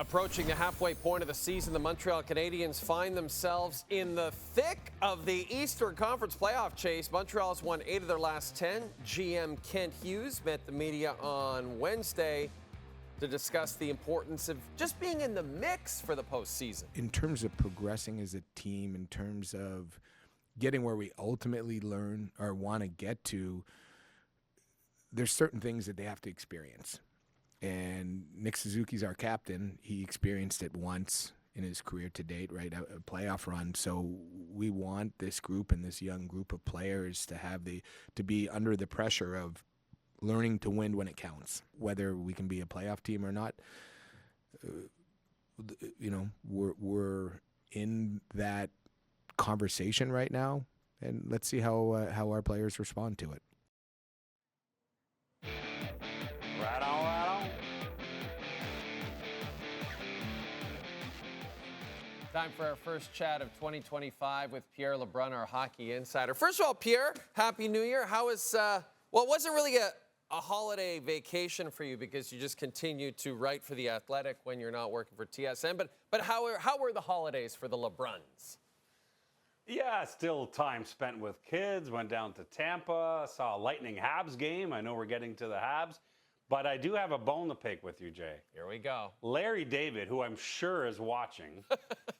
Approaching the halfway point of the season, the Montreal Canadiens find themselves in the thick of the Eastern Conference playoff chase. Montreal's won 8 of their last 10. GM Kent Hughes met the media on Wednesday to discuss the importance of just being in the mix for the postseason. In terms of progressing as a team, in terms of getting where we ultimately learn or want to get to, there's certain things that they have to experience. And Nick Suzuki's our captain. He experienced it once in his career to date, right? A playoff run. So we want this group and this young group of players to be under the pressure of learning to win when it counts. Whether we can be a playoff team or not, we're in that conversation right now, and let's see how our players respond to it. Right on, right on. Time for our first chat of 2025 with Pierre LeBrun, our hockey insider. First of all, Pierre, Happy New Year. How was, it wasn't really a holiday vacation for you because you just continue to write for The Athletic when you're not working for TSN. But how were the holidays for the LeBruns? Yeah, still time spent with kids. Went down to Tampa, saw a Lightning Habs game. I know we're getting to the Habs. But I do have a bone to pick with you, Jay. Here we go. Larry David, who I'm sure is watching,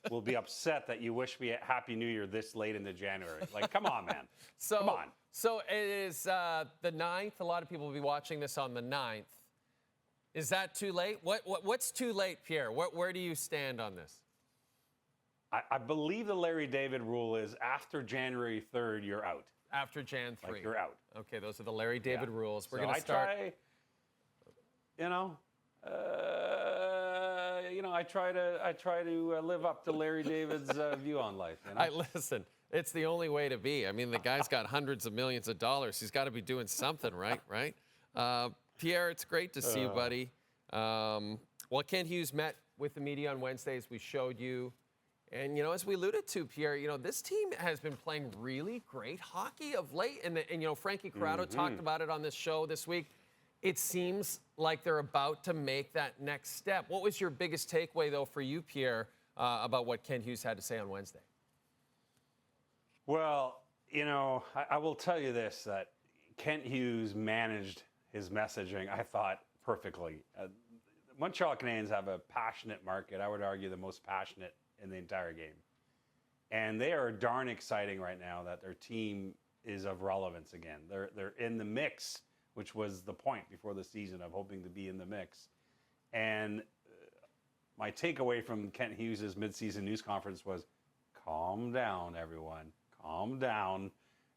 will be upset that you wish me a Happy New Year this late into January. Like, come on, man. Come on. So it is the 9th. A lot of people will be watching this on the 9th. Is that too late? What's too late, Pierre? Where do you stand on this? I believe the Larry David rule is after January 3rd, you're out. After Jan 3. Like, you're out. Okay, those are the Larry David rules. We're So going to start. I try to live up to Larry David's view on life. You know? Listen, it's the only way to be. I mean, the guy's got hundreds of millions of dollars. He's got to be doing something, right? Pierre, it's great to see you, buddy. Kent Hughes met with the media on Wednesday, as we showed you. And, as we alluded to, Pierre, this team has been playing really great hockey of late. And Frankie Corrado talked about it on this show this week. It seems like they're about to make that next step. What was your biggest takeaway, though, for you, Pierre, about what Kent Hughes had to say on Wednesday? Well, I will tell you this, that Kent Hughes managed his messaging, I thought, perfectly. Montreal Canadiens have a passionate market. I would argue the most passionate in the entire game. And they are darn exciting right now that their team is of relevance again. They're in the mix, which was the point before the season of hoping to be in the mix. And my takeaway from Kent Hughes' midseason news conference was, calm down, everyone. Calm down.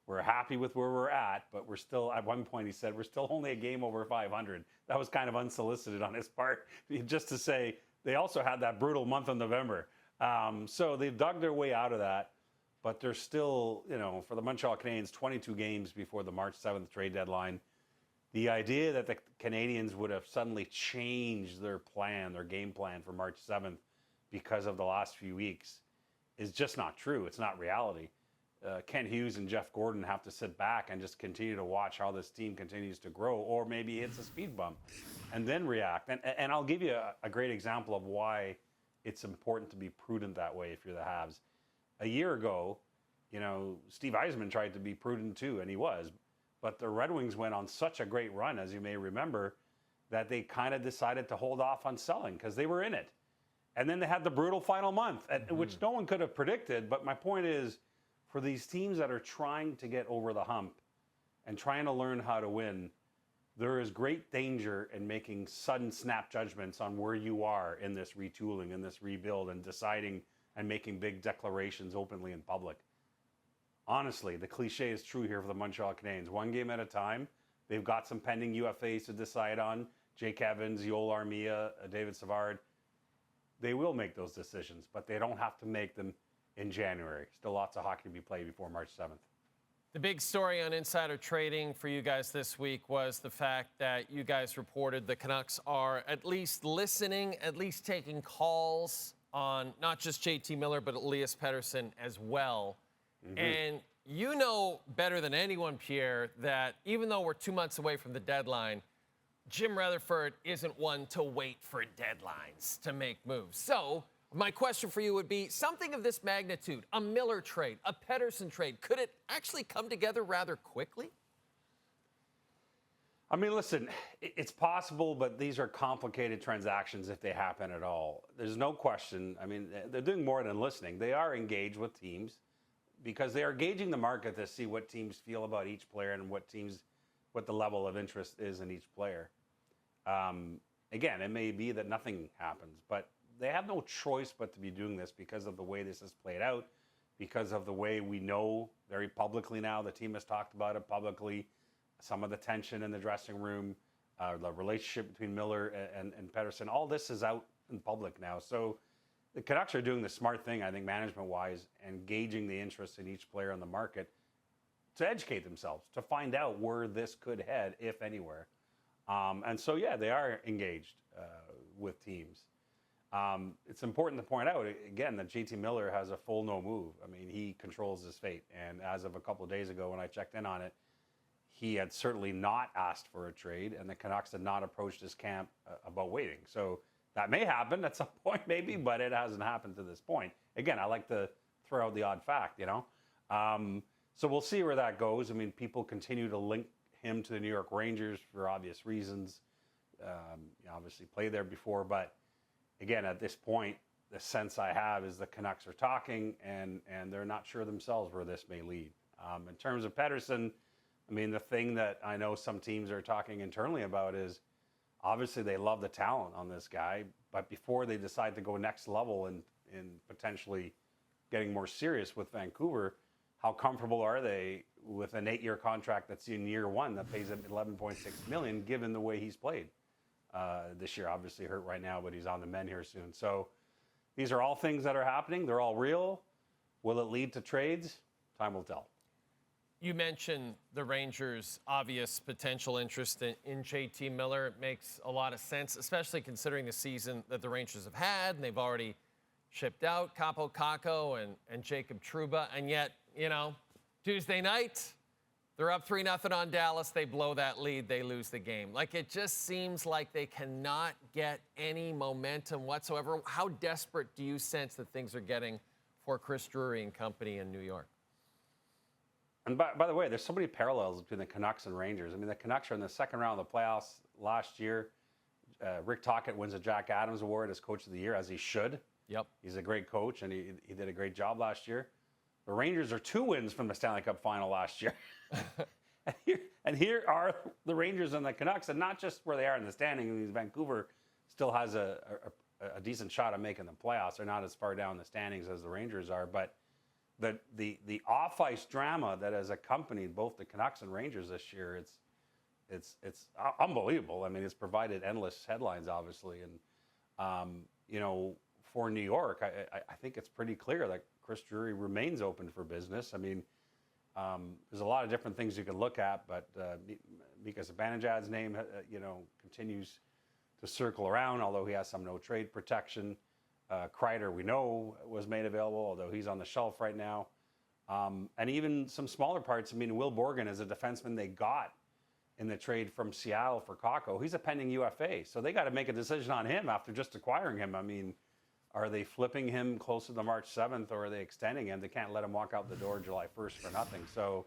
We're happy with where we're at, but we're still, at one point he said, we're still only a game over 500. That was kind of unsolicited on his part, just to say they also had that brutal month of November. So they've dug their way out of that, but they're still, for the Montreal Canadiens, 22 games before the March 7th trade deadline. The idea that the Canadiens would have suddenly changed their game plan for March 7th because of the last few weeks is just not true. It's not reality. Kent Hughes and Jeff Gordon have to sit back and just continue to watch how this team continues to grow, or maybe hits a speed bump, and then react. And I'll give you a great example of why it's important to be prudent that way if you're the Habs. A year ago, Steve Yzerman tried to be prudent too, and he was. But the Red Wings went on such a great run, as you may remember, that they kind of decided to hold off on selling because they were in it. And then they had the brutal final month, which no one could have predicted. But my point is, for these teams that are trying to get over the hump and trying to learn how to win, there is great danger in making sudden snap judgments on where you are in this retooling, in this rebuild, and deciding and making big declarations openly in public. Honestly, the cliche is true here for the Montreal Canadiens. One game at a time. They've got some pending UFAs to decide on. Jake Evans, Yoel Armia, David Savard. They will make those decisions, but they don't have to make them in January. Still lots of hockey to be played before March 7th. The big story on insider trading for you guys this week was the fact that you guys reported the Canucks are at least listening, at least taking calls on not just JT Miller, but Elias Pettersson as well. And you know better than anyone, Pierre, that even though we're 2 months away from the deadline, Jim Rutherford isn't one to wait for deadlines to make moves. So my question for you would be, something of this magnitude, a Miller trade, a Pettersson trade, could it actually come together rather quickly? I mean, listen, it's possible, but these are complicated transactions if they happen at all. There's no question. I mean, they're doing more than listening. They are engaged with teams because they are gauging the market to see what teams feel about each player and what the level of interest is in each player. Again, it may be that nothing happens, but they have no choice but to be doing this because of the way this has played out, because of the way we know very publicly now. The team has talked about it publicly. Some of the tension in the dressing room, the relationship between Miller and Pettersson, all this is out in public now. So the Canucks are doing the smart thing, I think, management-wise, and gauging the interest in each player on the market to educate themselves, to find out where this could head, if anywhere. And so, yeah, they are engaged with teams. It's important to point out, again, that JT Miller has a full no move. I mean, he controls his fate. And as of a couple of days ago when I checked in on it, he had certainly not asked for a trade, and the Canucks had not approached his camp about waiting. So that may happen at some point, maybe, but it hasn't happened to this point. Again, I like to throw out the odd fact, you know. So we'll see where that goes. I mean, people continue to link him to the New York Rangers for obvious reasons. Obviously played there before, but again, at this point, the sense I have is the Canucks are talking, and they're not sure themselves where this may lead. In terms of Pettersson, I mean, the thing that I know some teams are talking internally about is obviously they love the talent on this guy, but before they decide to go next level and potentially getting more serious with Vancouver, how comfortable are they with an 8-year contract that's in year one that pays him $11.6 million, given the way he's played this year? Obviously hurt right now, but he's on the mend here soon. So these are all things that are happening. They're all real. Will it lead to trades? Time will tell. You mentioned the Rangers' obvious potential interest in JT Miller. It makes a lot of sense, especially considering the season that the Rangers have had, and they've already shipped out Capo Kakko and Jacob Trouba. And yet, you know, Tuesday night, they're up 3-0 on Dallas. They blow that lead. They lose the game. Like, it just seems like they cannot get any momentum whatsoever. How desperate do you sense that things are getting for Chris Drury and company in New York? And by the way, there's so many parallels between the Canucks and Rangers. I mean, the Canucks are in the second round of the playoffs last year. Rick Tocchet wins a Jack Adams Award as Coach of the Year, as he should. Yep. He's a great coach, and he did a great job last year. The Rangers are 2 wins from the Stanley Cup final last year. and here are the Rangers and the Canucks, and not just where they are in the standing. I mean, Vancouver still has a decent shot at making the playoffs. They're not as far down the standings as the Rangers are, but the off-ice drama that has accompanied both the Canucks and Rangers this year, it's unbelievable. I mean, it's provided endless headlines, obviously, and you know, for New York, I think it's pretty clear that Chris Drury remains open for business. I mean, there's a lot of different things you can look at, but Mika Zibanejad's name, continues to circle around, although he has some no trade protection. Kreider, we know, was made available, although he's on the shelf right now. And even some smaller parts. I mean, Will Borgen is a defenseman they got in the trade from Seattle for Kakko. He's a pending UFA, so they got to make a decision on him after just acquiring him. I mean, are they flipping him closer to March 7th, or are they extending him? They can't let him walk out the door July 1st for nothing. So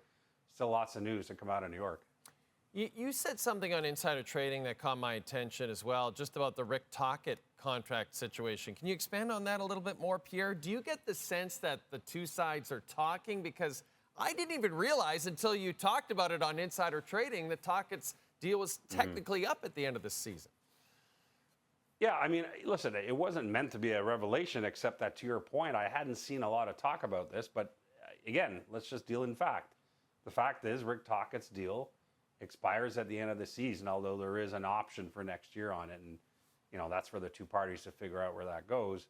still lots of news to come out of New York. You said something on Insider Trading that caught my attention as well, just about the Rick Tocchet contract situation. Can you expand on that a little bit more, Pierre? Do you get the sense that the two sides are talking? Because I didn't even realize until you talked about it on Insider Trading that Tocchet's deal was technically up at the end of the season. Yeah, I mean, listen, it wasn't meant to be a revelation, except that, to your point, I hadn't seen a lot of talk about this. But again, let's just deal in fact. The fact is, Rick Tocchet's deal expires at the end of the season, although there is an option for next year on it. And, you know, that's for the two parties to figure out where that goes.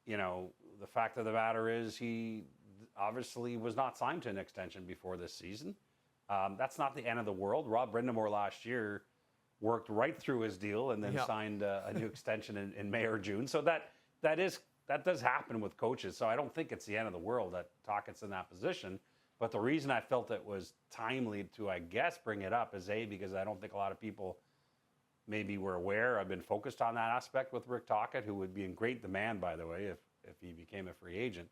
You know, the fact of the matter is he obviously was not signed to an extension before this season. That's not the end of the world. Rob Brindamore last year worked right through his deal and then signed a new extension in May or June. So that does happen with coaches. So I don't think it's the end of the world that Tocchet's in that position. But the reason I felt it was timely to, I guess, bring it up is because I don't think a lot of people maybe were aware. I've been focused on that aspect with Rick Tocchet, who would be in great demand, by the way, if he became a free agent.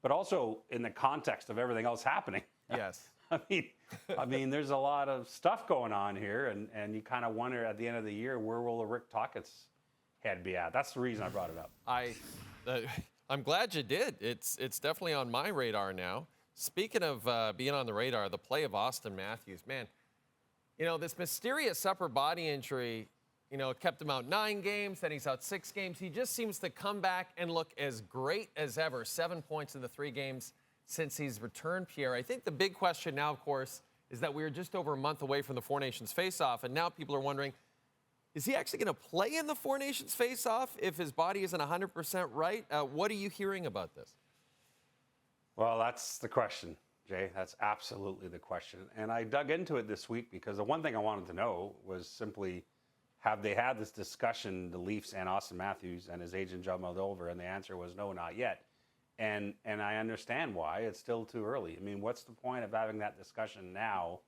But also in the context of everything else happening. Yes. I mean, there's a lot of stuff going on here, and you kind of wonder at the end of the year, where will the Rick Tocchet's head be at? That's the reason I brought it up. I'm glad you did. It's definitely on my radar now. Speaking of being on the radar, the play of Auston Matthews, man, you know, this mysterious upper body injury, you know, kept him out 9 games, then he's out 6 games. He just seems to come back and look as great as ever. 7 points in the 3 games since he's returned, Pierre. I think the big question now, of course, is that we're just over a month away from the Four Nations face-off, and now people are wondering, is he actually going to play in the Four Nations face-off if his body isn't 100% right? What are you hearing about this? Well, that's the question, Jay. That's absolutely the question. And I dug into it this week because the one thing I wanted to know was simply, have they had this discussion, the Leafs and Auston Matthews and his agent John Moldova? And the answer was no, not yet. And I understand why. It's still too early. I mean, what's the point of having that discussion now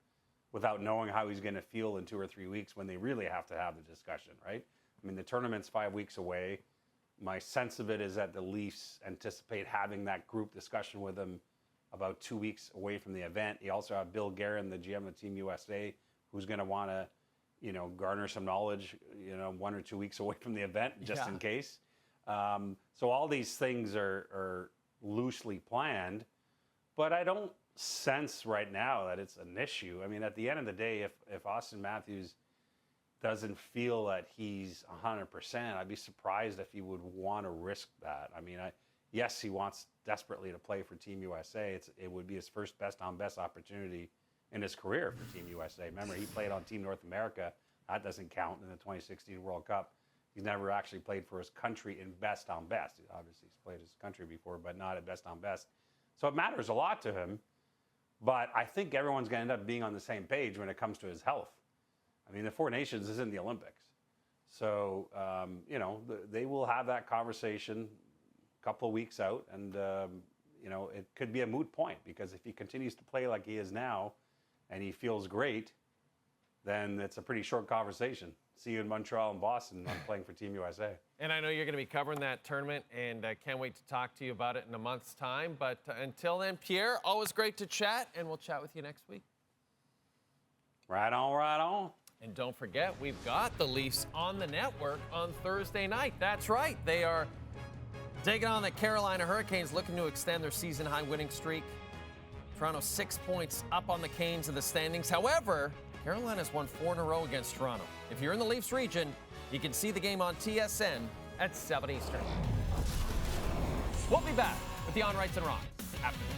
without knowing how he's going to feel in 2 or 3 weeks when they really have to have the discussion, right? I mean, the tournament's 5 weeks away. My sense of it is that the Leafs anticipate having that group discussion with him about 2 weeks away from the event. You also have Bill Guerin, the GM of Team USA, who's going to want to, you know, garner some knowledge, you know, 1 or 2 weeks away from the event, just in case. So all these things are loosely planned, but I don't sense right now that it's an issue. I mean, at the end of the day, if Auston Matthews doesn't feel that he's 100%, I'd be surprised if he would want to risk that. I mean, yes, he wants desperately to play for Team USA. It would be his first best-on-best opportunity in his career for Team USA. Remember, he played on Team North America. That doesn't count in the 2016 World Cup. He's never actually played for his country in best-on-best. Obviously, he's played his country before, but not at best-on-best. So it matters a lot to him. But I think everyone's going to end up being on the same page when it comes to his health. I mean, the Four Nations is in the Olympics. So, you know, they will have that conversation a couple of weeks out. And, you know, it could be a moot point because if he continues to play like he is now and he feels great, then it's a pretty short conversation. See you in Montreal and Boston. I'm playing for Team USA. And I know you're going to be covering that tournament, and I can't wait to talk to you about it in a month's time. But until then, Pierre, always great to chat, and we'll chat with you next week. Right on, right on. And don't forget, we've got the Leafs on the network on Thursday night. That's right. They are taking on the Carolina Hurricanes, looking to extend their season-high winning streak. Toronto 6 points up on the Canes in the standings. However, Carolina's won 4 in a row against Toronto. If you're in the Leafs region, you can see the game on TSN at 7 Eastern. We'll be back with the Onrights and Rons after this.